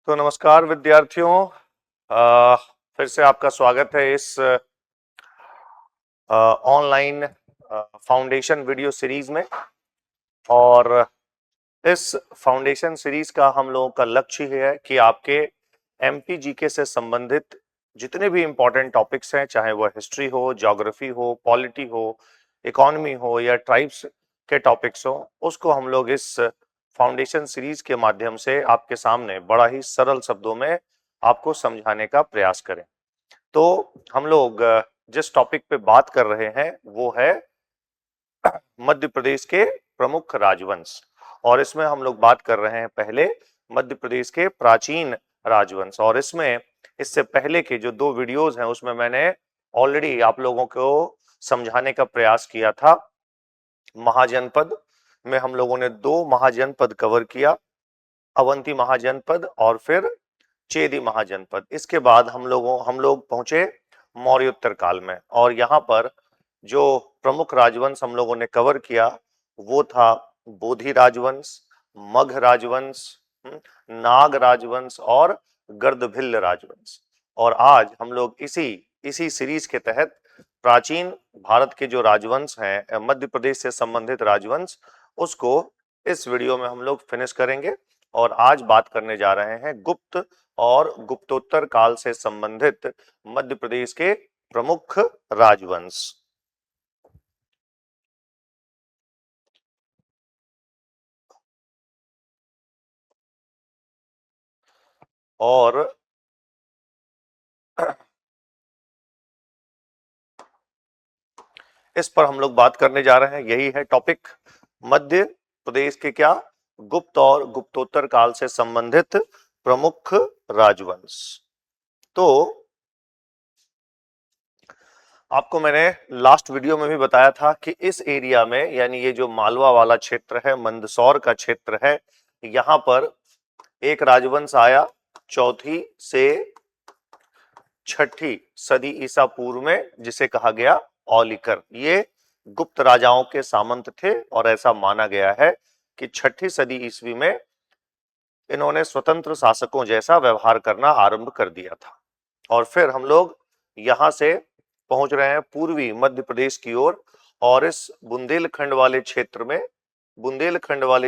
तो नमस्कार विद्यार्थियों। अ, फिर से आपका स्वागत है इस ऑनलाइन फाउंडेशन वीडियो सीरीज में। और इस फाउंडेशन सीरीज का हम लोगों का लक्ष्य है कि आपके एमपीजीके से संबंधित जितने भी इंपॉर्टेंट टॉपिक्स हैं, चाहे वह हिस्ट्री हो, ज्योग्राफी हो, पॉलिटी हो, इकोनॉमी हो या ट्राइब्स के टॉपिक्स हो, उसको हम लोग इस फाउंडेशन सीरीज के माध्यम से आपके सामने बड़ा ही सरल शब्दों में आपको समझाने का प्रयास करें। तो हम लोग जिस टॉपिक पे बात कर रहे हैं वो है मध्य प्रदेश के प्रमुख राजवंश। और इसमें हम लोग बात कर रहे हैं पहले मध्य प्रदेश के प्राचीन राजवंश। और इसमें इससे पहले के जो दो वीडियोस हैं उसमें मैंने ऑलरेडी आप लोगों को समझाने का प्रयास किया था। महाजनपद में हम लोगों ने दो महाजनपद कवर किया, अवंती महाजनपद और फिर चेदी महाजनपद। इसके बाद हम लोग पहुंचे मौर्योत्तर काल में। और यहाँ पर जो प्रमुख राजवंश हम लोगों ने कवर किया वो था बोधि राजवंश, मगध राजवंश, नाग राजवंश और गर्दभिल्ल राजवंश। और आज हम लोग इसी सीरीज के तहत प्राचीन भारत के जो राजवंश हैं, मध्य प्रदेश से संबंधित राजवंश, उसको इस वीडियो में हम लोग फिनिश करेंगे। और आज बात करने जा रहे हैं गुप्त और गुप्तोत्तर काल से संबंधित मध्य प्रदेश के प्रमुख राजवंश। और इस पर हम लोग बात करने जा रहे हैं, यही है टॉपिक, मध्य प्रदेश के क्या गुप्त और गुप्तोत्तर काल से संबंधित प्रमुख राजवंश। तो आपको मैंने लास्ट वीडियो में भी बताया था कि इस एरिया में, यानी ये जो मालवा वाला क्षेत्र है, मंदसौर का क्षेत्र है, यहां पर एक राजवंश आया चौथी से छठी सदी ईसा पूर्व में, जिसे कहा गया औलिकर। ये गुप्त राजाओं के सामंत थे और ऐसा माना गया है कि छठी सदी ईस्वी में इन्होंने स्वतंत्र शासकों जैसा व्यवहार करना आरंभ कर दिया था। और फिर हम लोग यहां से पहुंच रहे हैं पूर्वी मध्य प्रदेश की ओर। और इस बुंदेलखंड वाले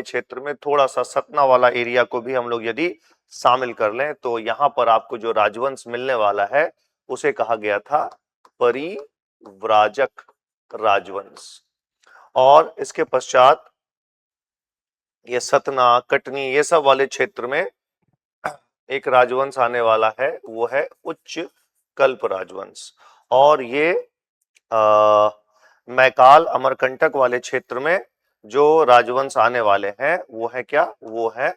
क्षेत्र में थोड़ा सा सतना वाला एरिया को भी हम लोग यदि शामिल कर लें तो यहां पर आपको जो राजवंश मिलने वाला है उसे कहा गया था परिव्राजक राजवंश। और इसके पश्चात ये सतना, कटनी, ये सब वाले क्षेत्र में एक राजवंश आने वाला है, वो है उच्च कल्प राजवंश। और ये मैकाल, अमरकंटक वाले क्षेत्र में जो राजवंश आने वाले हैं वो है क्या, वो है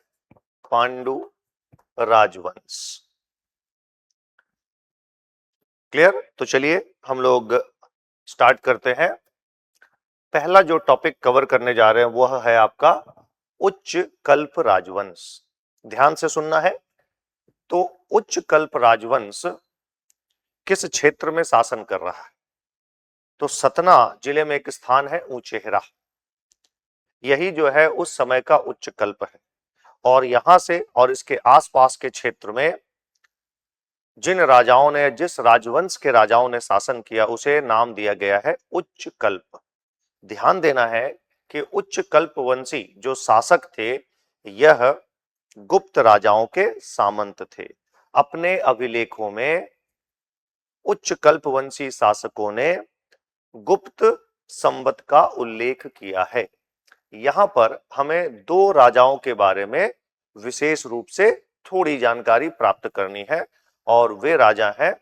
पांडु राजवंश। क्लियर? तो चलिए हम लोग स्टार्ट करते हैं। पहला जो टॉपिक कवर करने जा रहे हैं वह है आपका उच्च कल्प राजवंश। ध्यान से सुनना है। तो उच्च कल्प राजवंश किस क्षेत्र में शासन कर रहा है? तो सतना जिले में एक स्थान है ऊंचेहरा, यही जो है उस समय का उच्च कल्प है। और यहां से और इसके आसपास के क्षेत्र में जिस राजवंश के राजाओं ने शासन किया उसे नाम दिया गया है उच्च कल्प। ध्यान देना है कि उच्च कल्पवंशी जो शासक थे यह गुप्त राजाओं के सामंत थे। अपने अभिलेखों में उच्च कल्पवंशी शासकों ने गुप्त संवत का उल्लेख किया है। यहां पर हमें दो राजाओं के बारे में विशेष रूप से थोड़ी जानकारी प्राप्त करनी है और वे राजा हैं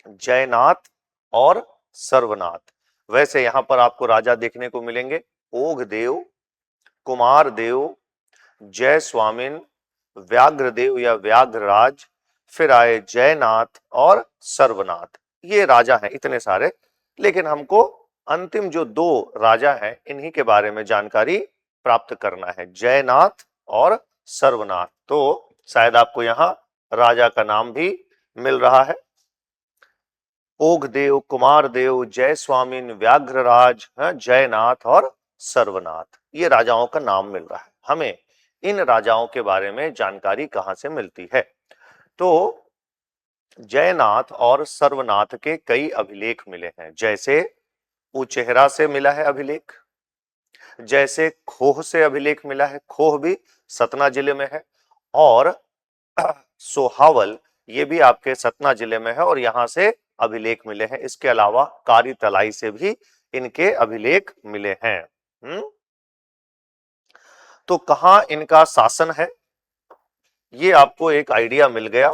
जयनाथ और सर्वनाथ। वैसे यहां पर आपको राजा देखने को मिलेंगे ओघदेव, कुमारदेव, जयस्वामिन, व्याघ्रदेव या व्याघ्रराज, फिर आए जयनाथ और सर्वनाथ। ये राजा हैं इतने सारे, लेकिन हमको अंतिम जो दो राजा हैं इन्हीं के बारे में जानकारी प्राप्त करना है, जयनाथ और सर्वनाथ। तो शायद आपको यहां राजा का नाम भी मिल रहा है, ओघदेव, कुमारदेव, जयस्वामिन, व्याघ्रराज, जयनाथ और सर्वनाथ, ये राजाओं का नाम मिल रहा है। हमें इन राजाओं के बारे में जानकारी कहां से मिलती है? तो जयनाथ और सर्वनाथ के कई अभिलेख मिले हैं, जैसे उचेहरा से मिला है अभिलेख, जैसे खोह से अभिलेख मिला है, खोह भी सतना जिले में है, और सोहावल ये भी आपके सतना जिले में है और यहां से अभिलेख मिले हैं। इसके अलावा कारी तलाई से भी इनके अभिलेख मिले हैं। तो कहां इनका शासन है, ये आपको एक आइडिया मिल गया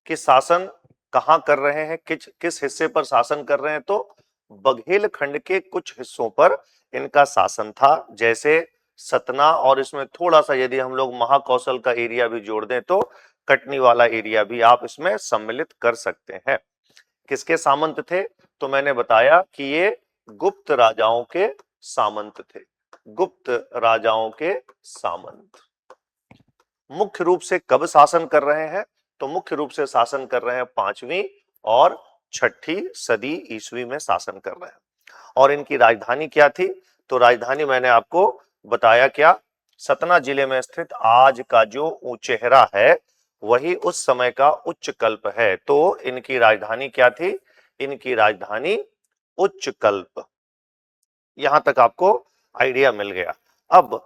कि शासन कहां कर रहे हैं, किस हिस्से पर शासन कर रहे हैं। तो बघेल खंड के कुछ हिस्सों पर इनका शासन था, जैसे सतना, और इसमें थोड़ा सा यदि हम लोग महाकौशल का एरिया भी जोड़ दें तो कटनी वाला एरिया भी आप इसमें सम्मिलित कर सकते हैं। किसके सामंत थे? तो मैंने बताया कि ये गुप्त राजाओं के सामंत थे, गुप्त राजाओं के सामंत। मुख्य रूप से कब शासन कर रहे हैं? तो मुख्य रूप से शासन कर रहे हैं 5वीं और 6ठी सदी ईस्वी में शासन कर रहे हैं। और इनकी राजधानी क्या थी? तो राजधानी मैंने आपको बताया क्या, सतना जिले में स्थित आज का जो उचेहरा है वही उस समय का उच्च कल्प है। तो इनकी राजधानी क्या थी? इनकी राजधानी उच्च कल्प। यहां तक आपको आइडिया मिल गया। अब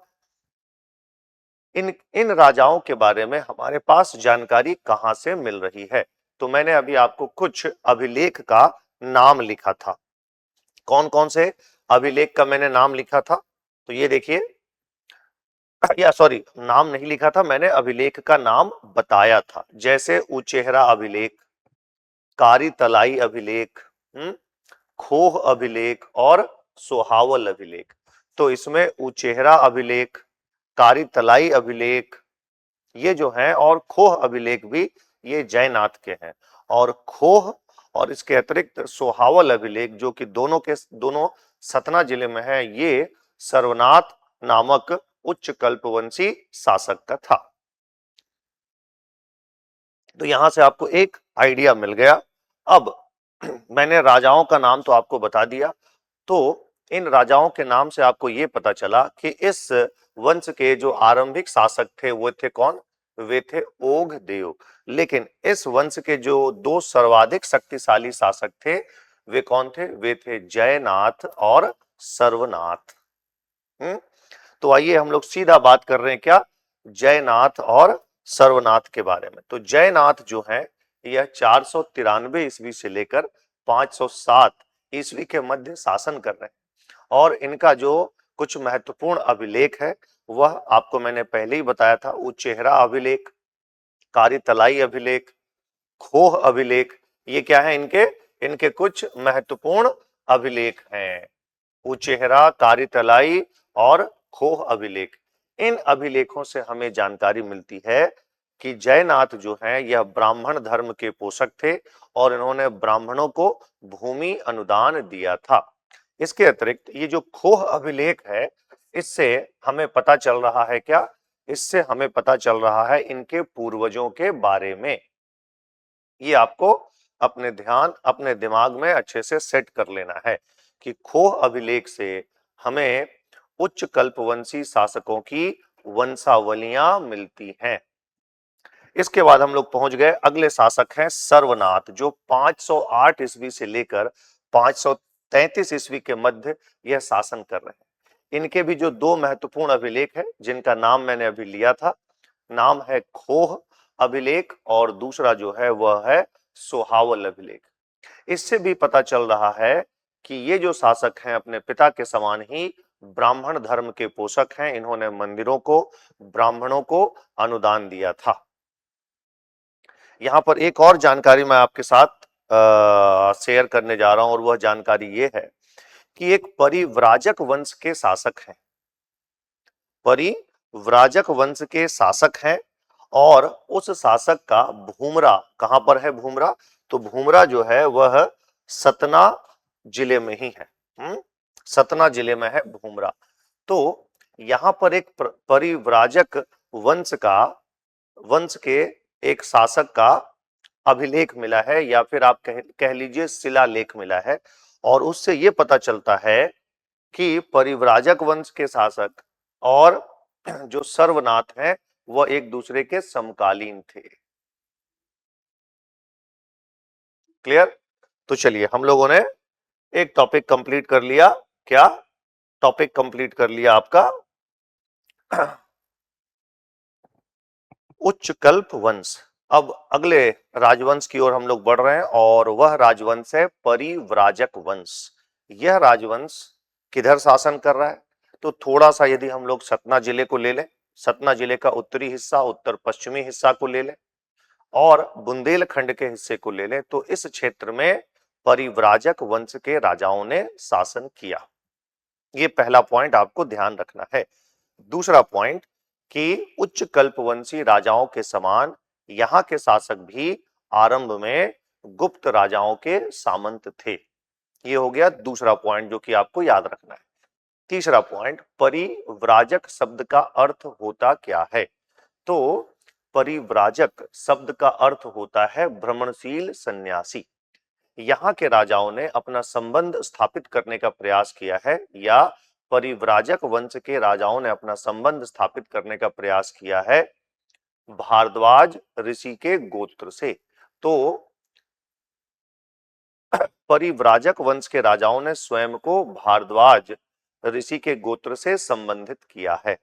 इन राजाओं के बारे में हमारे पास जानकारी कहां से मिल रही है? तो मैंने अभी आपको कुछ अभिलेख का नाम लिखा था। कौन कौन से अभिलेख का मैंने नाम लिखा था? तो ये देखिए, या सॉरी, नाम नहीं लिखा था, मैंने अभिलेख का नाम बताया था। जैसे उचेहरा अभिलेख, कारी तलाई अभिलेख, खोह अभिलेख और सोहावल अभिलेख। तो इसमें उचेहरा अभिलेख, कारी तलाई अभिलेख ये जो हैं, और खोह अभिलेख भी ये जयनाथ के हैं। और खोह और इसके अतिरिक्त सोहावल अभिलेख जो कि दोनों के दोनों सतना जिले में है, ये सर्वनाथ नामक उच्च कल्पवंशी शासक का था। तो यहां से आपको एक आइडिया मिल गया। अब मैंने राजाओं का नाम तो आपको बता दिया, तो इन राजाओं के नाम से आपको ये पता चला कि इस वंश के जो आरंभिक शासक थे वो थे कौन? वे थे ओघ देव। लेकिन इस वंश के जो दो सर्वाधिक शक्तिशाली शासक थे वे कौन थे? वे थे जयनाथ और सर्वनाथ। तो आइए हम लोग सीधा बात कर रहे हैं क्या? जयनाथ और सर्वनाथ के बारे में। तो जयनाथ जो है यह 493 ईस्वी से लेकर 507 ईस्वी के मध्य शासन कर रहे हैं। और इनका जो कुछ महत्वपूर्ण अभिलेख है वह आपको मैंने पहले ही बताया था। उचेहरा अभिलेख, कारी तलाई अभिलेख, खोह अभिलेख, ये क्या है? इनके कुछ महत्वपूर्ण अभिलेख हैं। उचेहरा, कारी तलाई और खोह अभिलेख। इन अभिलेखों से हमें जानकारी मिलती है कि जयनाथ जो हैं यह ब्राह्मण धर्म के पोषक थे और इन्होंने ब्राह्मणों को भूमि अनुदान दिया था। इसके अतिरिक्त ये जो खोह अभिलेख है इससे हमें पता चल रहा है क्या? इससे हमें पता चल रहा है इनके पूर्वजों के बारे में। ये आपको अपने दिमाग में अच्छे से सेट कर लेना है कि खोह अभिलेख से हमें उच्च कल्पवंशी शासकों की वंशावलियां मिलती हैं। इसके बाद हम लोग पहुंच गए, अगले शासक हैं सर्वनाथ, जो 508 ईस्वी से लेकर 533 ईस्वी के मध्य यह शासन कर रहे हैं। इनके भी जो दो महत्वपूर्ण अभिलेख है जिनका नाम मैंने अभी लिया था, नाम है खोह अभिलेख और दूसरा जो है वह है सोहावल अभिलेख। इससे भी पता चल रहा है कि ये जो शासक हैं अपने पिता के समान ही ब्राह्मण धर्म के पोषक हैं। इन्होंने मंदिरों को, ब्राह्मणों को अनुदान दिया था। यहां पर एक और जानकारी मैं आपके साथ शेयर करने जा रहा हूं और वह जानकारी ये है कि एक परिव्राजक वंश के शासक हैं, परिव्राजक वंश के शासक हैं और उस शासक का भूमरा कहां पर है? भूमरा, तो भूमरा जो है वह सतना जिले में ही है। सतना जिले में है भूमरा। तो यहां पर एक परिव्राजक वंश के एक शासक का अभिलेख मिला है, या फिर आप कह लीजिए शिलालेख मिला है। और उससे यह पता चलता है कि परिव्राजक वंश के शासक और जो सर्वनाथ हैं वह एक दूसरे के समकालीन थे। क्लियर? तो चलिए हम लोगों ने एक टॉपिक कंप्लीट कर लिया। क्या टॉपिक कंप्लीट कर लिया आपका? उच्चकल्प वंश। अब अगले राजवंश की ओर हम लोग बढ़ रहे हैं और वह राजवंश है परिव्राजक वंश। यह राजवंश किधर शासन कर रहा है? तो थोड़ा सा यदि हम लोग सतना जिले को ले लें, सतना जिले का उत्तरी हिस्सा, उत्तर पश्चिमी हिस्सा को ले लें और बुंदेलखंड के हिस्से को ले लें, तो इस क्षेत्र में परिव्राजक वंश के राजाओं ने शासन किया। ये पहला पॉइंट आपको ध्यान रखना है। दूसरा पॉइंट कि उच्च कल्पवंशी राजाओं के समान यहां के शासक भी आरंभ में गुप्त राजाओं के सामंत थे। ये हो गया दूसरा पॉइंट जो कि आपको याद रखना है। तीसरा पॉइंट, परिव्राजक शब्द का अर्थ होता क्या है? तो परिव्राजक शब्द का अर्थ होता है भ्रमणशील सन्यासी। यहाँ के राजाओं ने अपना संबंध स्थापित करने का प्रयास किया है, या परिव्राजक वंश के राजाओं ने अपना संबंध स्थापित करने का प्रयास किया है भारद्वाज ऋषि के गोत्र से। तो परिव्राजक वंश के राजाओं ने स्वयं को भारद्वाज ऋषि के गोत्र से संबंधित किया है।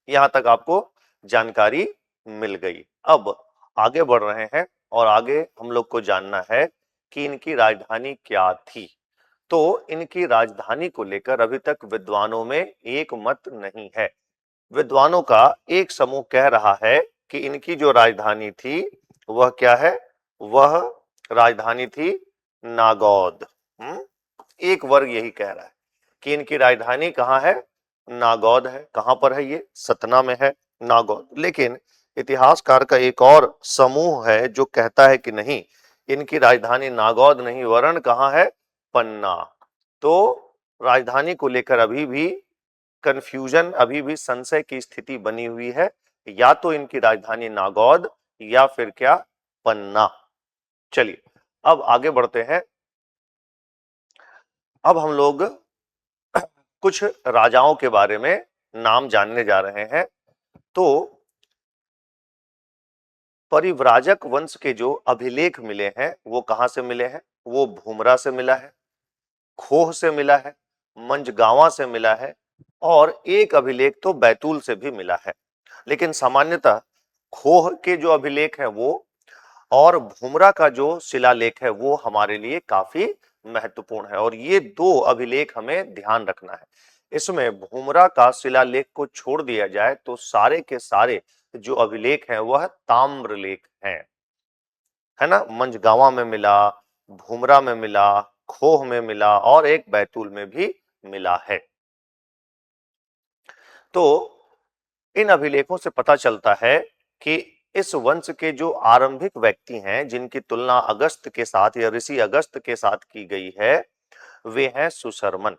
यहां तक आपको जानकारी मिल गई। अब आगे बढ़ रहे हैं और आगे हम लोग को जानना है कि इनकी राजधानी क्या थी। तो इनकी राजधानी को लेकर अभी तक विद्वानों में एक मत नहीं है। विद्वानों का एक समूह कह रहा है कि इनकी जो राजधानी थी वह क्या है? वह राजधानी थी नागौद। एक वर्ग यही कह रहा है कि इनकी राजधानी कहाँ है? नागौद है। कहां पर है ये? सतना में है नागौद। लेकिन इतिहासकार का एक और समूह है जो कहता है कि नहीं, इनकी राजधानी नागौद नहीं वरन कहां है? पन्ना। तो राजधानी को लेकर अभी भी कंफ्यूजन, अभी भी संशय की स्थिति बनी हुई है। या तो इनकी राजधानी नागौद या फिर क्या? पन्ना। चलिए अब आगे बढ़ते हैं। अब हम लोग कुछ राजाओं के बारे में नाम जानने जा रहे हैं। तो परिव्राजक वंश के जो अभिलेख मिले हैं वो कहां से मिले हैं? वो भूमरा से मिला है, खोह से मिला है, मंझगावा से मिला है और एक अभिलेख तो बैतूल से भी मिला है। लेकिन सामान्यतः खोह के जो अभिलेख हैं वो और भूमरा का जो शिलालेख है वो हमारे लिए काफी महत्वपूर्ण है और ये दो अभिलेख हमें ध्यान रखना है। इसमें भूमरा का शिलालेख को छोड़ दिया जाए तो सारे के सारे जो अभिलेख हैं वह ताम्रलेख हैं, है ना। मंझगावा में मिला, भूमरा में मिला, खोह में मिला और एक बैतूल में भी मिला है। तो इन अभिलेखों से पता चलता है कि इस वंश के जो आरंभिक व्यक्ति हैं जिनकी तुलना अगस्त के साथ या ऋषि अगस्त के साथ की गई है वे हैं सुशर्मन।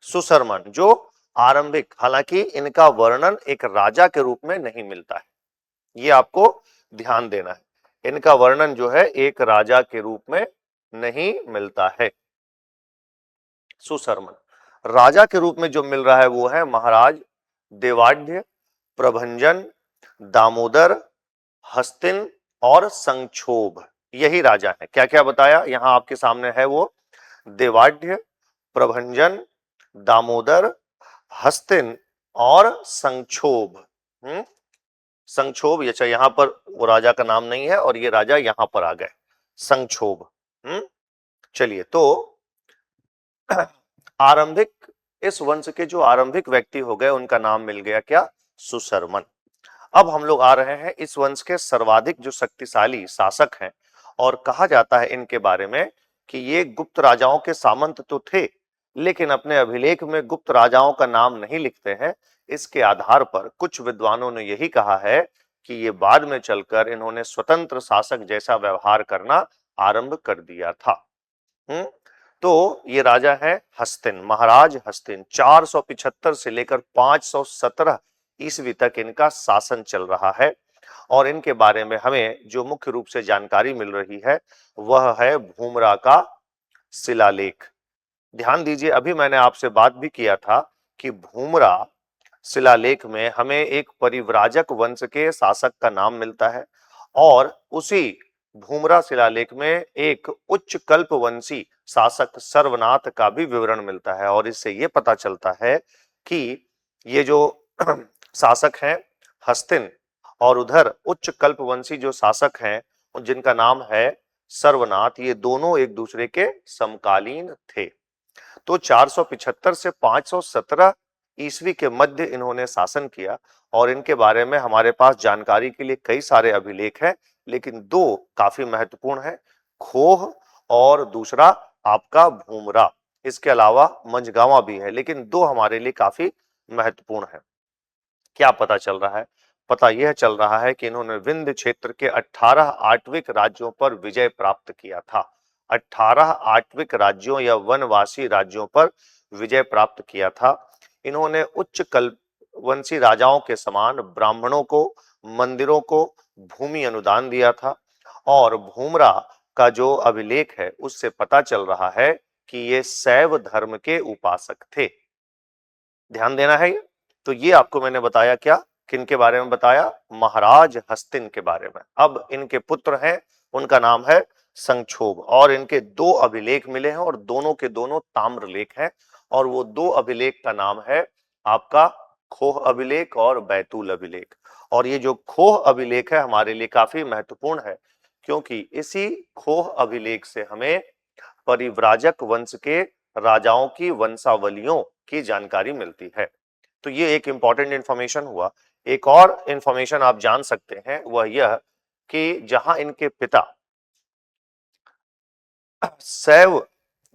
सुशर्मन जो आरंभिक, हालांकि इनका वर्णन एक राजा के रूप में नहीं मिलता है, ये आपको ध्यान देना है। इनका वर्णन जो है एक राजा के रूप में नहीं मिलता है। सुशर्मन राजा के रूप में जो मिल रहा है वो है महाराज देवाढ्य, प्रभंजन, दामोदर, हस्तिन और संक्षोभ। यही राजा है। क्या क्या बताया यहां आपके सामने है वो? देवाढ्य, प्रभंजन, दामोदर, हस्तिन और संक्षोभ। संक्षोभ, अच्छा यहां पर वो राजा का नाम नहीं है और ये राजा यहां पर आ गए, संक्षोभ। चलिए, तो आरंभिक, इस वंश के जो आरंभिक व्यक्ति हो गए उनका नाम मिल गया क्या? सुशर्मन। अब हम लोग आ रहे हैं इस वंश के सर्वाधिक जो शक्तिशाली शासक हैं और कहा जाता है इनके बारे में कि ये गुप्त राजाओं के सामंत तो थे लेकिन अपने अभिलेख में गुप्त राजाओं का नाम नहीं लिखते हैं। इसके आधार पर कुछ विद्वानों ने यही कहा है कि ये बाद में चलकर इन्होंने स्वतंत्र शासक जैसा व्यवहार करना आरंभ कर दिया था। तो ये राजा है हस्तिन, महाराज हस्तिन। 475 से लेकर 517 ईस्वी तक इनका शासन चल रहा है और इनके बारे में हमें जो मुख्य रूप से जानकारी मिल रही है वह है भूमरा का शिलालेख। ध्यान दीजिए, अभी मैंने आपसे बात भी किया था कि भूमरा शिलालेख में हमें एक परिव्राजक वंश के शासक का नाम मिलता है और उसी भूमरा शिलालेख में एक उच्च कल्पवंशी शासक सर्वनाथ का भी विवरण मिलता है। और इससे ये पता चलता है कि ये जो शासक हैं हस्तिन और उधर उच्च कल्पवंशी जो शासक हैं जिनका नाम है सर्वनाथ, ये दोनों एक दूसरे के समकालीन थे। तो 475 से 517 ईस्वी के मध्य इन्होंने शासन किया और इनके बारे में हमारे पास जानकारी के लिए कई सारे अभिलेख हैं, लेकिन दो काफी महत्वपूर्ण है, खोह और दूसरा आपका भूमरा। इसके अलावा मंझगावा भी है, लेकिन दो हमारे लिए काफी महत्वपूर्ण है। क्या पता चल रहा है? पता यह चल रहा है कि इन्होंने विंध्य क्षेत्र के 18 आट्विक राज्यों पर विजय प्राप्त किया था। 18 आट्विक राज्यों या वनवासी राज्यों पर विजय प्राप्त किया था। इन्होंने उच्च कल्पवंशी राजाओं के समान ब्राह्मणों को, मंदिरों को भूमि अनुदान दिया था। और भूमरा का जो अभिलेख है उससे पता चल रहा है कि ये शैव धर्म के उपासक थे। ध्यान देना है ये। तो ये आपको मैंने बताया, क्या किनके बारे में बताया? महाराज हस्तिन के बारे में। अब इनके पुत्र हैं, उनका नाम है संक्षोभ और इनके दो अभिलेख मिले हैं और दोनों के दोनों ताम्रलेख हैं और वो दो अभिलेख का नाम है आपका खोह अभिलेख और बैतूल अभिलेख। और ये जो खोह अभिलेख है हमारे लिए काफी महत्वपूर्ण है, क्योंकि इसी खोह अभिलेख से हमें परिव्राजक वंश के राजाओं की वंशावलियों की जानकारी मिलती है। तो ये एक इंपॉर्टेंट इंफॉर्मेशन हुआ। एक और इंफॉर्मेशन आप जान सकते हैं वह यह कि जहां इनके पिता शैव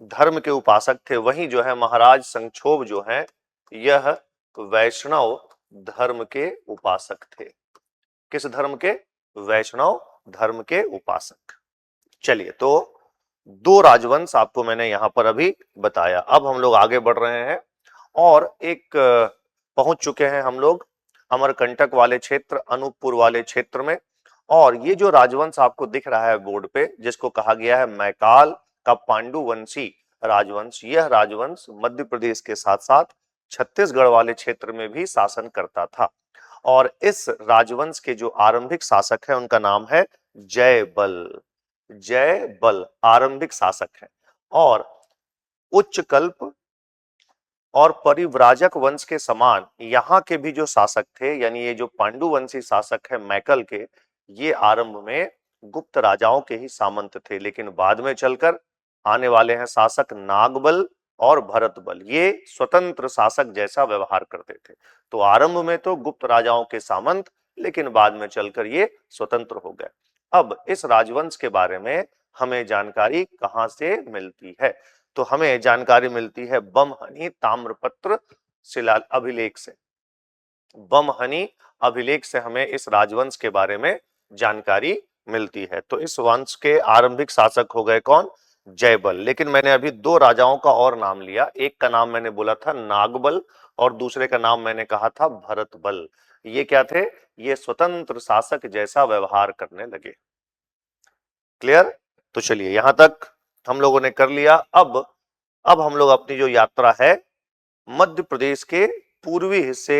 धर्म के उपासक थे, वहीं जो है महाराज संक्षोभ जो हैं यह वैष्णव धर्म के उपासक थे। किस धर्म के? वैष्णव धर्म के उपासक। चलिए, तो दो राजवंश आपको मैंने यहां पर अभी बताया। अब हम लोग आगे बढ़ रहे हैं और एक पहुंच चुके हैं हम लोग अमरकंटक वाले क्षेत्र, अनूपपुर वाले क्षेत्र में। और ये जो राजवंश आपको दिख रहा है बोर्ड पे, जिसको कहा गया है मैकाल का पांडुवंशी राजवंश, यह राजवंश मध्य प्रदेश के साथ साथ छत्तीसगढ़ वाले क्षेत्र में भी शासन करता था। और इस राजवंश के जो आरंभिक शासक है उनका नाम है जयबल। जयबल आरंभिक शासक है। और उच्च कल्प और परिव्राजक वंश के समान यहाँ के भी जो शासक थे, यानी ये जो पांडुवंशी शासक है मैकल के, ये आरंभ में गुप्त राजाओं के ही सामंत थे, लेकिन बाद में चलकर आने वाले हैं शासक नागबल और भरतबल, ये स्वतंत्र शासक जैसा व्यवहार करते थे। तो आरंभ में तो गुप्त राजाओं के सामंत, लेकिन बाद में चलकर ये स्वतंत्र हो गए। अब इस राजवंश के बारे में हमें जानकारी कहां से मिलती है? तो हमें जानकारी मिलती है बमहनी ताम्रपत्र शिला अभिलेख से। बमहनी अभिलेख से हमें इस राजवंश के बारे में जानकारी मिलती है। तो इस वंश के आरंभिक शासक हो गए कौन? जयबल। लेकिन मैंने अभी दो राजाओं का और नाम लिया, एक का नाम मैंने बोला था नागबल और दूसरे का नाम मैंने कहा था भरतबल। ये क्या थे? ये स्वतंत्र शासक जैसा व्यवहार करने लगे। क्लियर? तो चलिए, यहां तक हम लोगों ने कर लिया। अब हम लोग अपनी जो यात्रा है मध्य प्रदेश के पूर्वी हिस्से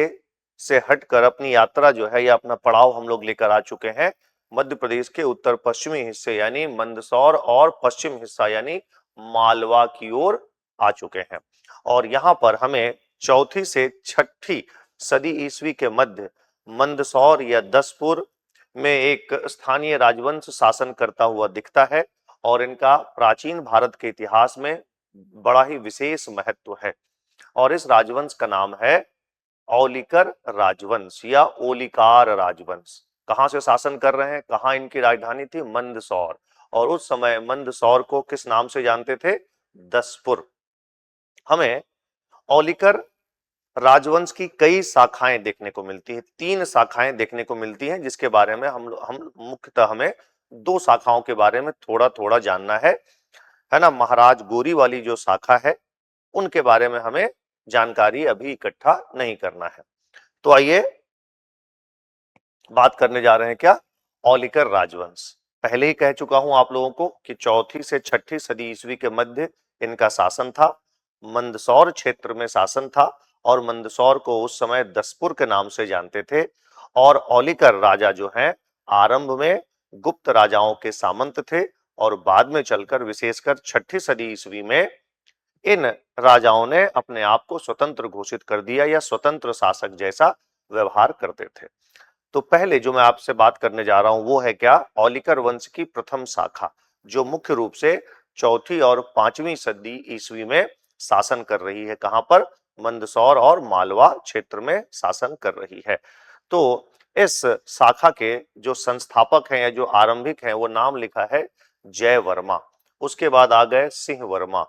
से हटकर अपनी यात्रा जो है या अपना पड़ाव हम लोग लेकर आ चुके हैं मध्य प्रदेश के उत्तर पश्चिमी हिस्से यानी मंदसौर और पश्चिम हिस्सा यानी मालवा की ओर आ चुके हैं। और यहां पर हमें चौथी से छठी सदी ईस्वी के मध्य मंदसौर या दसपुर में एक स्थानीय राजवंश शासन करता हुआ दिखता है और इनका प्राचीन भारत के इतिहास में बड़ा ही विशेष महत्व है। और इस राजवंश का नाम है औलिकर राजवंश या ओलिकार राजवंश। कहां से शासन कर रहे हैं? कहां इनकी राजधानी थी? मंदसौर। और उस समय मंदसौर को किस नाम से जानते थे? दसपुर। हमें औलिकर राजवंश की कई शाखाएं देखने को मिलती है, 3 शाखाएं देखने को मिलती हैं, जिसके बारे में हम मुख्यतः हमें 2 शाखाओं के बारे में थोड़ा थोड़ा जानना है ना। महाराज गोरी वाली जो शाखा है उनके बारे में हमें जानकारी अभी इकट्ठा नहीं करना है। तो आइए बात करने जा रहे हैं क्या? औलिकर राजवंश। पहले ही कह चुका हूं आप लोगों को कि चौथी से छठी सदी ईस्वी के मध्य इनका शासन था, मंदसौर क्षेत्र में शासन था और मंदसौर को उस समय दसपुर के नाम से जानते थे। और औलिकर राजा जो हैं आरंभ में गुप्त राजाओं के सामंत थे और बाद में चलकर विशेषकर 6ठी सदी ईस्वी में इन राजाओं ने अपने आप को स्वतंत्र घोषित कर दिया या स्वतंत्र शासक जैसा व्यवहार करते थे। तो पहले जो मैं आपसे बात करने जा रहा हूं वो है क्या, औलिकर वंश की प्रथम शाखा जो मुख्य रूप से 4ठी और 5वीं सदी ईस्वी में शासन कर रही है। कहां पर? मंदसौर और मालवा क्षेत्र में शासन कर रही है। तो इस शाखा के जो संस्थापक हैं या जो आरंभिक हैं वो नाम लिखा है जय वर्मा। उसके बाद आ गए सिंह वर्मा,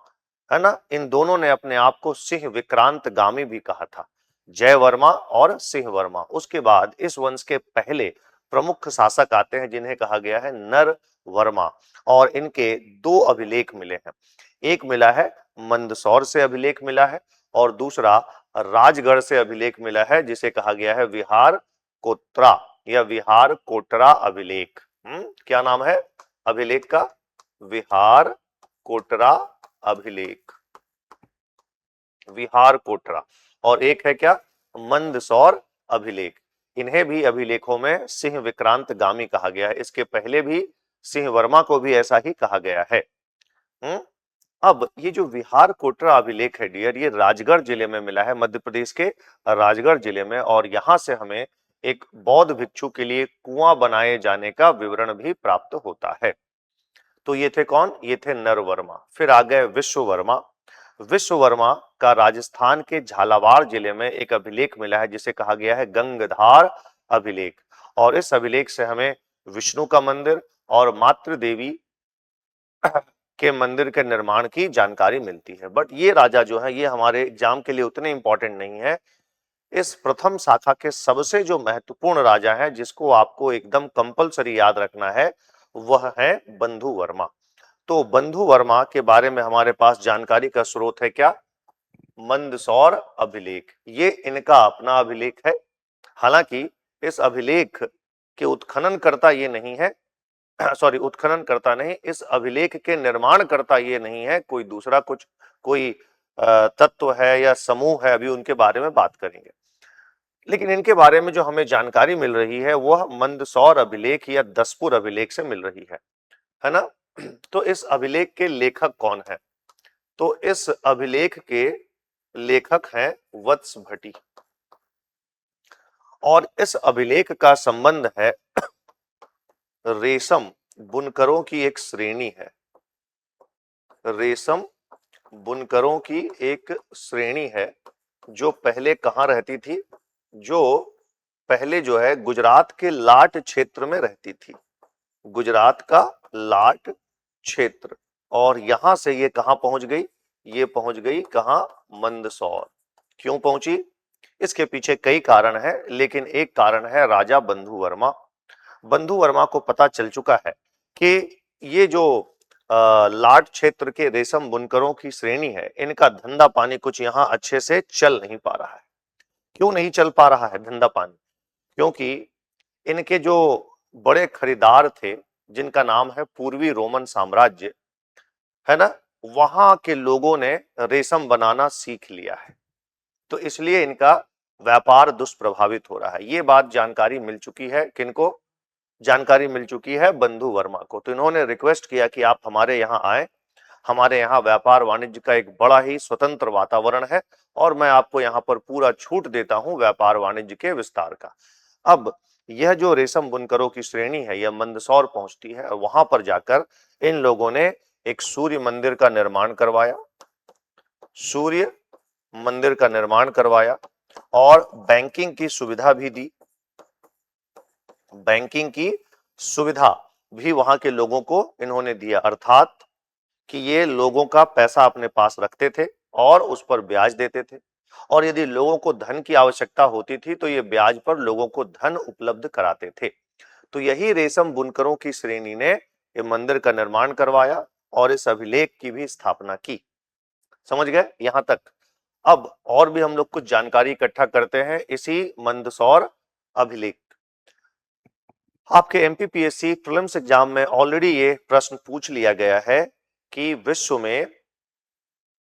है ना। इन दोनों ने अपने आप को सिंह विक्रांत गामी भी कहा था, जय वर्मा और सिंह वर्मा। उसके बाद इस वंश के पहले प्रमुख शासक आते हैं जिन्हें कहा गया है नर वर्मा, और इनके 2 अभिलेख मिले हैं। एक मिला है मंदसौर से अभिलेख मिला है और दूसरा राजगढ़ से अभिलेख मिला है जिसे कहा गया है विहार कोत्रा या विहार कोटरा अभिलेख। क्या नाम है अभिलेख का? विहार कोटरा अभिलेख, विहार कोटरा। और एक है क्या? मंदसौर अभिलेख। इन्हें भी अभिलेखों में सिंह विक्रांत गामी कहा गया है। इसके पहले भी सिंह वर्मा को भी ऐसा ही कहा गया है। अब ये जो विहार कोटरा अभिलेख है डियर, ये राजगढ़ जिले में मिला है, मध्य प्रदेश के राजगढ़ जिले में। और यहां से हमें एक बौद्ध भिक्षु के लिए कुआं बनाए जाने का विवरण भी प्राप्त होता है। तो ये थे कौन? ये थे नर वर्मा। फिर आ गए विश्ववर्मा। विश्ववर्मा का राजस्थान के झालावाड़ जिले में एक अभिलेख मिला है जिसे कहा गया है गंगधार अभिलेख। और इस अभिलेख से हमें विष्णु का मंदिर और मातृ देवी के मंदिर के निर्माण की जानकारी मिलती है। बट ये राजा जो है ये हमारे एग्जाम के लिए उतने इंपॉर्टेंट नहीं है। इस प्रथम शाखा के सबसे जो महत्वपूर्ण राजा है जिसको आपको एकदम कंपलसरी याद रखना है वह है बंधु वर्मा। तो बंधु वर्मा के बारे में हमारे पास जानकारी का स्रोत है क्या? मंदसौर अभिलेख। ये इनका अपना अभिलेख है। हालांकि इस अभिलेख के उत्खननकर्ता ये नहीं है, सॉरी उत्खननकर्ता नहीं, इस अभिलेख के निर्माणकर्ता ये नहीं है, कोई दूसरा कुछ कोई तत्व है या समूह है, अभी उनके बारे में बात करेंगे। लेकिन इनके बारे में जो हमें जानकारी मिल रही है वह मंदसौर अभिलेख या दसपुर अभिलेख से मिल रही है ना। तो इस अभिलेख के लेखक कौन है? तो इस अभिलेख के लेखक हैं वत्स भट्टी। और इस अभिलेख का संबंध है रेशम बुनकरों की एक श्रेणी है, रेशम बुनकरों की एक श्रेणी है जो पहले कहां रहती थी? जो पहले जो है गुजरात के लाट क्षेत्र में रहती थी, गुजरात का लाट क्षेत्र। और यहां से ये कहां पहुंच गई? ये पहुंच गई कहां? मंदसौर। क्यों पहुंची? इसके पीछे कई कारण है, लेकिन एक कारण है राजा बंधु वर्मा। बंधु वर्मा को पता चल चुका है कि ये जो लाट क्षेत्र के रेशम बुनकरों की श्रेणी है इनका धंधा पानी कुछ यहां अच्छे से चल नहीं पा रहा है। क्यों नहीं चल पा रहा है धंधा पानी? क्योंकि इनके जो बड़े खरीदार थे जिनका नाम है पूर्वी रोमन साम्राज्य, है ना, वहां के लोगों ने रेशम बनाना सीख लिया है। तो इसलिए इनका व्यापार दुष्प्रभावित हो रहा है। ये बात जानकारी मिल चुकी है किनको? जानकारी मिल चुकी है बंधु वर्मा को। तो इन्होंने रिक्वेस्ट किया कि आप हमारे यहाँ आए, हमारे यहाँ व्यापार वाणिज्य का एक बड़ा ही स्वतंत्र वातावरण है और मैं आपको यहाँ पर पूरा छूट देता हूं व्यापार वाणिज्य के विस्तार का। अब यह जो रेशम बुनकरों की श्रेणी है यह मंदसौर पहुंचती है और वहां पर जाकर इन लोगों ने एक सूर्य मंदिर का निर्माण करवाया, सूर्य मंदिर का निर्माण करवाया और बैंकिंग की सुविधा भी दी। बैंकिंग की सुविधा भी वहां के लोगों को इन्होंने दिया, अर्थात कि ये लोगों का पैसा अपने पास रखते थे और उस पर ब्याज देते थे। और यदि लोगों को धन की आवश्यकता होती थी तो ये ब्याज पर लोगों को धन उपलब्ध कराते थे। तो यही रेशम बुनकरों की श्रेणी ने ये मंदिर का निर्माण करवाया और इस अभिलेख की भी स्थापना की। समझ गए यहां तक? अब और भी हम लोग कुछ जानकारी इकट्ठा करते हैं इसी मंदसौर अभिलेख। आपके एमपीपीएससी प्रीलिम्स एग्जाम में ऑलरेडी ये प्रश्न पूछ लिया गया है कि विश्व में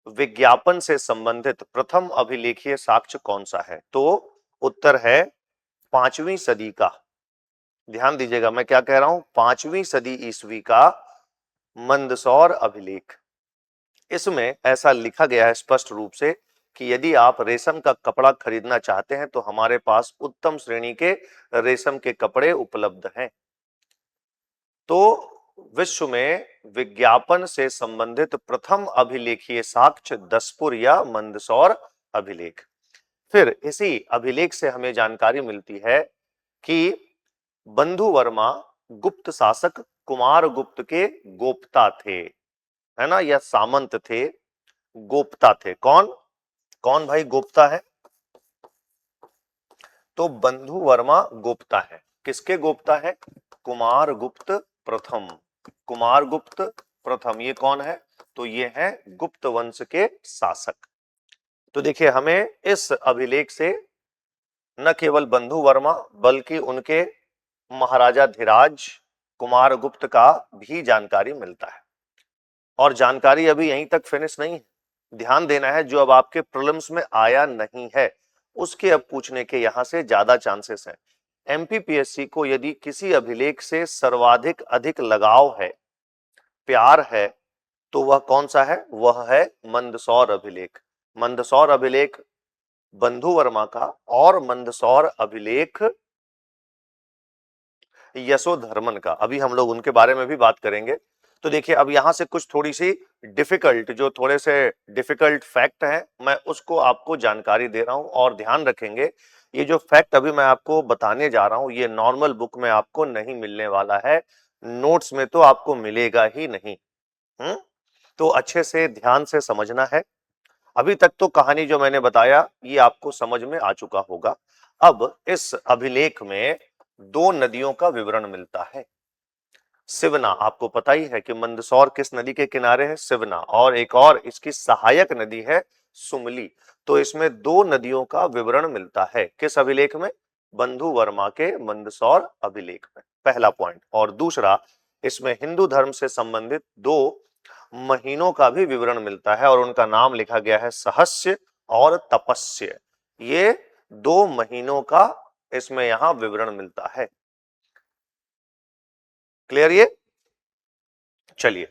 विज्ञापन से संबंधित प्रथम अभिलेखीय साक्ष्य कौन सा है? तो उत्तर है 5वीं सदी का। ध्यान दीजिएगा मैं क्या कह रहा हूं, 5वीं सदी ईस्वी का मंदसौर अभिलेख। इसमें ऐसा लिखा गया है स्पष्ट रूप से कि यदि आप रेशम का कपड़ा खरीदना चाहते हैं तो हमारे पास उत्तम श्रेणी के रेशम के कपड़े उपलब्ध हैं। तो विश्व में विज्ञापन से संबंधित प्रथम अभिलेखीय साक्ष्य दसपुर या मंदसौर अभिलेख। फिर इसी अभिलेख से हमें जानकारी मिलती है कि बंधु वर्मा गुप्त शासक कुमार गुप्त के गोप्ता थे, है ना, या सामंत थे, गोप्ता थे। कौन कौन भाई गोप्ता है? तो बंधु वर्मा गोप्ता है। किसके गोप्ता है? कुमार गुप्त प्रथम। कुमार गुप्त प्रथम ये कौन है? तो ये है गुप्त वंश के शासक। तो देखिए हमें इस अभिलेख से न केवल बंधु वर्मा बल्कि उनके महाराजा धीराज कुमार गुप्त का भी जानकारी मिलता है। और जानकारी अभी यहीं तक फिनिश नहीं है, ध्यान देना है, जो अब आपके प्रीलिम्स में आया नहीं है उसके अब पूछने के यहां से ज्यादा चांसेस हैं। एमपीपीएससी को यदि किसी अभिलेख से सर्वाधिक अधिक लगाव है, प्यार है, तो वह कौन सा है? वह है मंदसौर अभिलेख। मंदसौर अभिलेख बंधु वर्मा का और मंदसौर अभिलेख यशोधर्मन का। अभी हम लोग उनके बारे में भी बात करेंगे। तो देखिए अब यहां से कुछ थोड़ी सी डिफिकल्ट, जो थोड़े से डिफिकल्ट फैक्ट हैं, मैं उसको आपको जानकारी दे रहा हूं। और ध्यान रखेंगे ये जो फैक्ट अभी मैं आपको बताने जा रहा हूं ये नॉर्मल बुक में आपको नहीं मिलने वाला है, नोट्स में तो आपको मिलेगा ही नहीं। तो अच्छे से ध्यान से समझना है। अभी तक तो कहानी जो मैंने बताया ये आपको समझ में आ चुका होगा। अब इस अभिलेख में दो नदियों का विवरण मिलता है। सिवना, आपको पता ही है कि मंदसौर किस नदी के किनारे है? सिवना। और एक और इसकी सहायक नदी है सुमली। तो इसमें दो नदियों का विवरण मिलता है। किस अभिलेख में? बंधु वर्मा के मंदसौर अभिलेख में, पहला पॉइंट। और दूसरा, इसमें हिंदू धर्म से संबंधित दो महीनों का भी विवरण मिलता है और उनका नाम लिखा गया है सहस्य और तपस्य। ये दो महीनों का इसमें यहां विवरण मिलता है। क्लियर ये? चलिए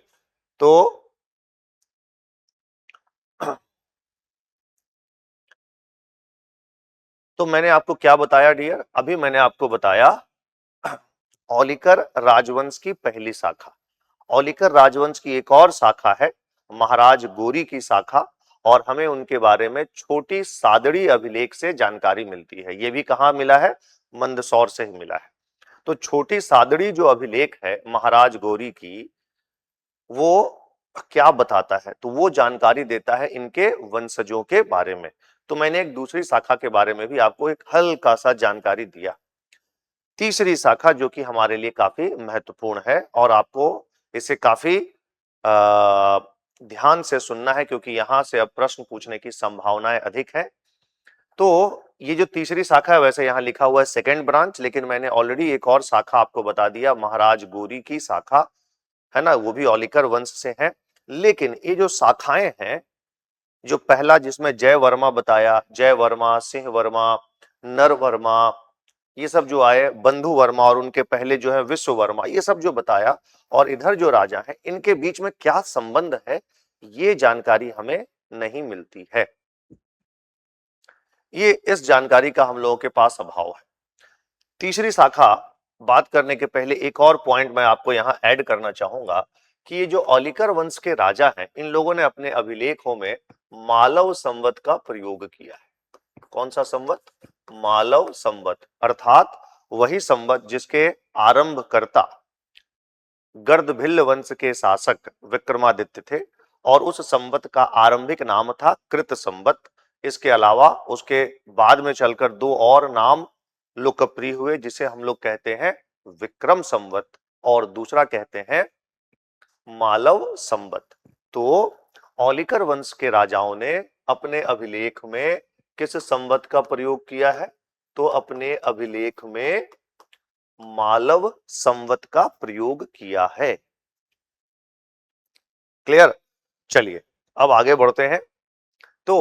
तो मैंने आपको क्या बताया डियर? अभी मैंने आपको बताया औलिकर राजवंश की पहली शाखा। औलिकर राजवंश की एक और शाखा है महाराज गोरी की शाखा, और हमें उनके बारे में छोटी सादड़ी अभिलेख से जानकारी मिलती है। यह भी कहां मिला है? मंदसौर से ही मिला है। तो छोटी सादड़ी जो अभिलेख है महाराज गोरी की, वो क्या बताता है? तो वो जानकारी देता है इनके वंशजों के बारे में। तो मैंने एक दूसरी शाखा के बारे में भी आपको एक हल्का सा जानकारी दिया। तीसरी शाखा जो कि हमारे लिए काफी महत्वपूर्ण है और आपको इसे काफी ध्यान से सुनना है क्योंकि यहां से अब प्रश्न पूछने की संभावनाएं अधिक है। तो ये जो तीसरी शाखा है, वैसे यहां लिखा हुआ है सेकंड ब्रांच, लेकिन मैंने ऑलरेडी एक और शाखा आपको बता दिया, महाराज गोरी की शाखा, है ना, वो भी औलिकर वंश से है। लेकिन ये जो शाखाएं हैं, जो पहला जिसमें जय वर्मा बताया, जय वर्मा, सिंह वर्मा, नर वर्मा, ये सब जो आए, बंधु वर्मा और उनके पहले जो है विश्व वर्मा, ये सब जो बताया, और इधर जो राजा हैं इनके बीच में क्या संबंध है, ये जानकारी हमें नहीं मिलती है। ये इस जानकारी का हम लोगों के पास अभाव है। तीसरी शाखा बात करने के पहले एक और पॉइंट मैं आपको यहां ऐड करना चाहूंगा कि ये जो औलिकर वंश के राजा हैं, इन लोगों ने अपने अभिलेखों में मालव संवत का प्रयोग किया है। कौन सा संवत? मालव संवत, अर्थात वही संवत जिसके आरंभकर्ता गर्दभिल्ल वंश के शासक विक्रमादित्य थे, और उस संवत का आरंभिक नाम था कृत संवत। इसके अलावा उसके बाद में चलकर दो और नाम लोकप्रिय हुए, जिसे हम लोग कहते हैं विक्रम संवत और दूसरा कहते हैं मालव संवत। तो औलिकर वंश के राजाओं ने अपने अभिलेख में किस संवत का प्रयोग किया है? तो अपने अभिलेख में मालव संवत का प्रयोग किया है। क्लियर? चलिए अब आगे बढ़ते हैं। तो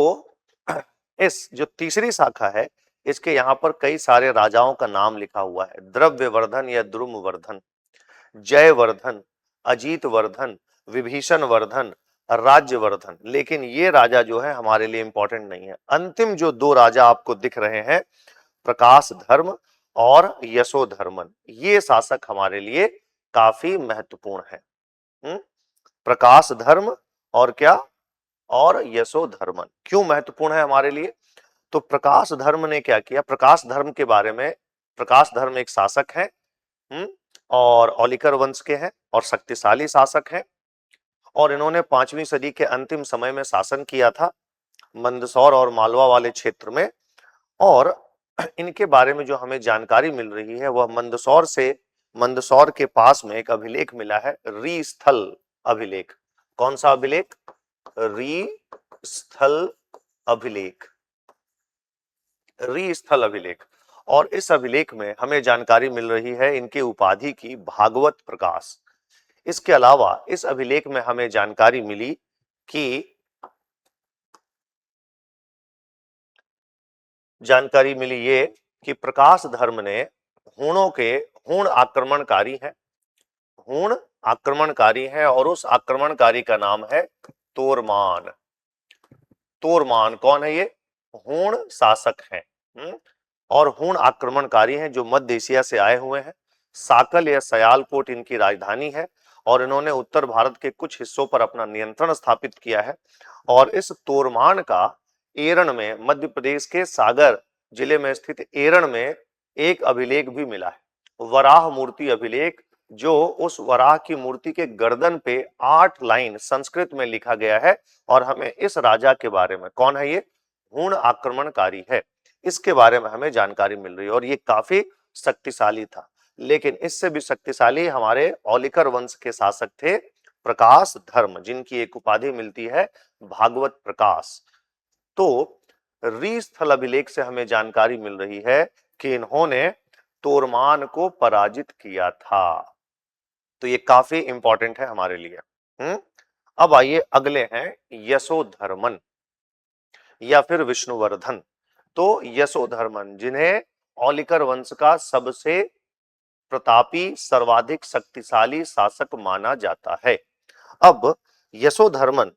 इस जो तीसरी शाखा है, इसके यहाँ पर कई सारे राजाओं का नाम लिखा हुआ है। द्रव्यवर्धन या द्रुमवर्धन, जयवर्धन, अजीतवर्धन, विभीषणवर्धन, राज्यवर्धन। लेकिन ये राजा जो है हमारे लिए इंपॉर्टेंट नहीं है। अंतिम जो दो राजा आपको दिख रहे हैं, प्रकाश धर्म और यशोधर्मन, ये शासक हमारे लिए काफी महत्वपूर्ण है। प्रकाश धर्म और क्या, और यशोधर्मन क्यों महत्वपूर्ण है हमारे लिए? तो प्रकाश धर्म ने क्या किया? प्रकाश धर्म के बारे में, प्रकाश धर्म एक शासक है और औलिकर वंश के हैं और शक्तिशाली शासक हैं, और इन्होंने 5वीं सदी के अंतिम समय में शासन किया था मंदसौर और मालवा वाले क्षेत्र में। और इनके बारे में जो हमें जानकारी मिल रही है वह मंदसौर के पास में एक अभिलेख मिला है, रीस्थल अभिलेख। कौन सा अभिलेख? रीस्थल अभिलेख, रीस्थल अभिलेख। और इस अभिलेख में हमें जानकारी मिल रही है इनके उपाधि की, भागवत प्रकाश। इसके अलावा इस अभिलेख में हमें जानकारी मिली ये कि प्रकाश धर्म ने हूण आक्रमणकारी है, हूण आक्रमणकारी है, और उस आक्रमणकारी का नाम है तोरमान। तोरमान कौन है? ये हूण शासक हैं और हूण आक्रमणकारी हैं जो मध्य एशिया से आए हुए हैं। साकल या सयालकोट इनकी राजधानी है और इन्होंने उत्तर भारत के कुछ हिस्सों पर अपना नियंत्रण स्थापित किया है। और इस तोरमान का एरण में, मध्य प्रदेश के सागर जिले में स्थित एरण में एक अभिलेख भी मिला है, वराह मूर्ति अभिलेख, जो उस वराह की मूर्ति के गर्दन पे 8 लाइन संस्कृत में लिखा गया है। और हमें इस राजा के बारे में, कौन है ये? हूण आक्रमणकारी है, इसके बारे में हमें जानकारी मिल रही है। और ये काफी शक्तिशाली था, लेकिन इससे भी शक्तिशाली हमारे औलिकर वंश के शासक थे प्रकाश धर्म, जिनकी एक उपाधि मिलती है भागवत प्रकाश। तो रीस्थल अभिलेख से हमें जानकारी मिल रही है कि इन्होंने तोरमान को पराजित किया था। तो ये काफी इंपॉर्टेंट है हमारे लिए। अब आइए अगले हैं यशोधर्मन या फिर विष्णुवर्धन। तो यशोधर्मन, जिन्हें औलिकर वंश का सबसे प्रतापी, सर्वाधिक शक्तिशाली शासक माना जाता है। अब यशोधर्मन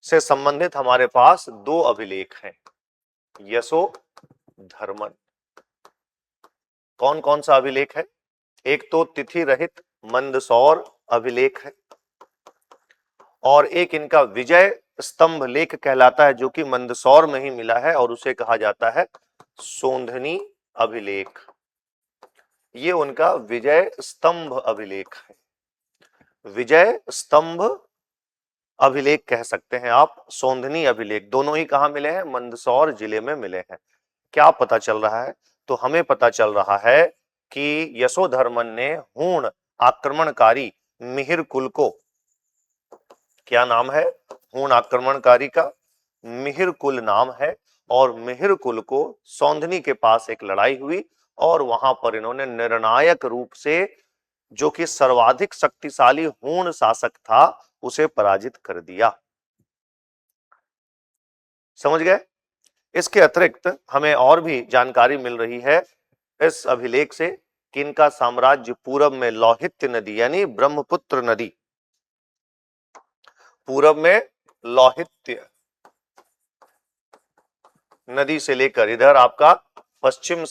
से संबंधित हमारे पास 2 अभिलेख हैं। यशोधर्मन कौन कौन सा अभिलेख है? एक तो तिथि रहित मंदसौर अभिलेख है, और एक इनका विजय स्तंभ लेख कहलाता है, जो कि मंदसौर में ही मिला है और उसे कहा जाता है सोंधनी अभिलेख। ये उनका विजय स्तंभ अभिलेख है, विजय स्तंभ अभिलेख कह सकते हैं आप, सोंधनी अभिलेख। दोनों ही कहां मिले हैं? मंदसौर जिले में मिले हैं। क्या पता चल रहा है? तो हमें पता चल रहा है कि यशोधर्मन ने हूण आक्रमणकारी मिहिर कुल को, क्या नाम है हूण आक्रमणकारी का? मिहिर कुल नाम है। और मिहिर कुल को सौंधनी के पास एक लड़ाई हुई और वहां पर इन्होंने निर्णायक रूप से, जो कि सर्वाधिक शक्तिशाली हूण शासक था, उसे पराजित कर दिया। समझ गए? इसके अतिरिक्त हमें और भी जानकारी मिल रही है इस अभिलेख से कि इनका साम्राज्य पूरब में लौहित्य नदी यानी ब्रह्मपुत्र नदी, पूरब में लौहित्य नदी से लेकर इधर आपका पश्चिम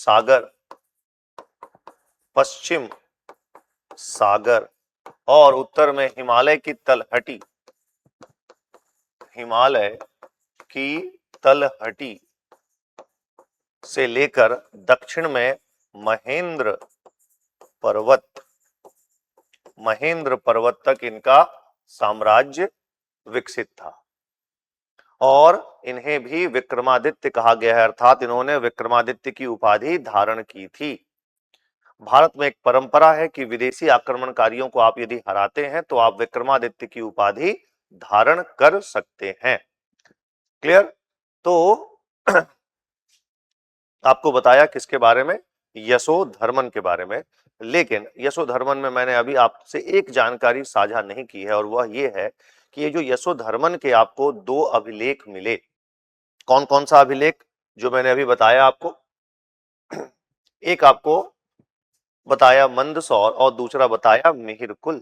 सागर और उत्तर में हिमालय की तलहटी से लेकर दक्षिण में महेंद्र पर्वत तक इनका साम्राज्य विकसित था। और इन्हें भी विक्रमादित्य कहा गया है, अर्थात इन्होंने विक्रमादित्य की उपाधि धारण की थी। भारत में एक परंपरा है कि विदेशी आक्रमणकारियों को आप यदि हराते हैं तो आप विक्रमादित्य की उपाधि धारण कर सकते हैं। क्लियर? तो आपको बताया किसके बारे में? यशोधर्मन के बारे में। लेकिन यशोधर्मन में मैंने अभी आपसे एक जानकारी साझा नहीं की है और वह ये है कि ये जो यशोधर्मन के आपको 2 अभिलेख मिले, कौन कौन सा अभिलेख जो मैंने अभी बताया आपको, एक आपको बताया मंदसौर और दूसरा बताया मिहिरकुल।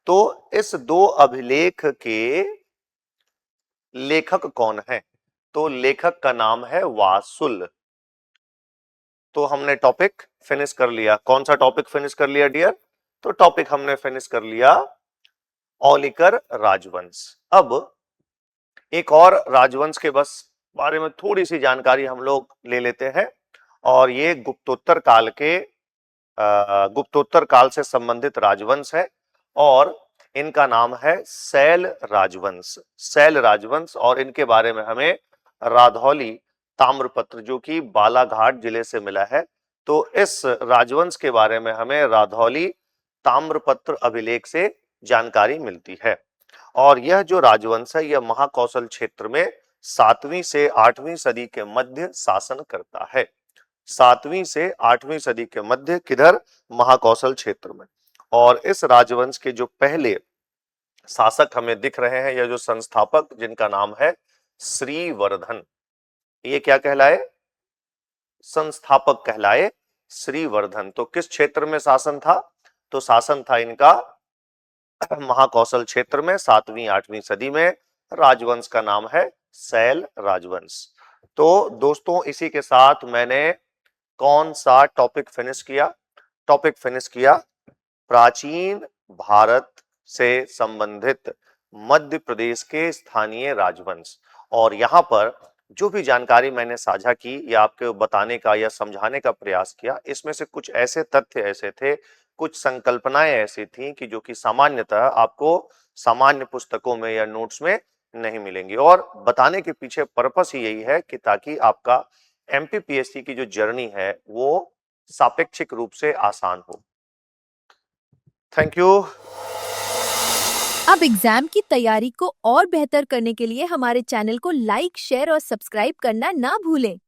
तो इस 2 अभिलेख के लेखक कौन है? तो लेखक का नाम है वासुल। तो हमने टॉपिक फिनिश कर लिया। कौन सा टॉपिक फिनिश कर लिया डियर? तो टॉपिक हमने फिनिश कर लिया औलिकर राजवंश। अब एक और राजवंश के बस बारे में थोड़ी सी जानकारी हम लोग ले लेते हैं और ये गुप्तोत्तर काल से संबंधित राजवंश है और इनका नाम है सैल राजवंश। सैल राजवंश और इनके बारे में हमें राधौली ताम्रपत्र जो कि बालाघाट जिले से मिला है, तो इस राजवंश के बारे में हमें राधौली ताम्रपत्र अभिलेख से जानकारी मिलती है। और यह जो राजवंश है यह महाकौशल क्षेत्र में 7वीं से 8वीं सदी के मध्य शासन करता है। 7वीं से 8वीं सदी के मध्य किधर? महाकौशल क्षेत्र में। और इस राजवंश के जो पहले शासक हमें दिख रहे हैं, यह जो संस्थापक जिनका नाम है श्रीवर्धन, ये क्या कहलाए? संस्थापक कहलाए श्रीवर्धन। तो किस क्षेत्र में शासन था? तो शासन था इनका महाकौशल क्षेत्र में 7वीं 8वीं सदी में। राजवंश का नाम है सैल राजवंश। तो दोस्तों इसी के साथ मैंने कौन सा टॉपिक फिनिश किया? टॉपिक फिनिश किया प्राचीन भारत से संबंधित मध्य प्रदेश के स्थानीय राजवंश। और यहां पर जो भी जानकारी मैंने साझा की या आपको बताने का या समझाने का प्रयास किया, इसमें से कुछ ऐसे तथ्य ऐसे थे, कुछ संकल्पनाएं ऐसी थी कि जो कि सामान्यतः आपको सामान्य पुस्तकों में या नोट्स में नहीं मिलेंगी। और बताने के पीछे पर्पस ही यही है कि ताकि आपका एमपीपीएससी की जो जर्नी है वो सापेक्षिक रूप से आसान हो। Thank you. अब एग्जाम की तैयारी को और बेहतर करने के लिए हमारे चैनल को लाइक, शेयर और सब्सक्राइब करना ना भूलें।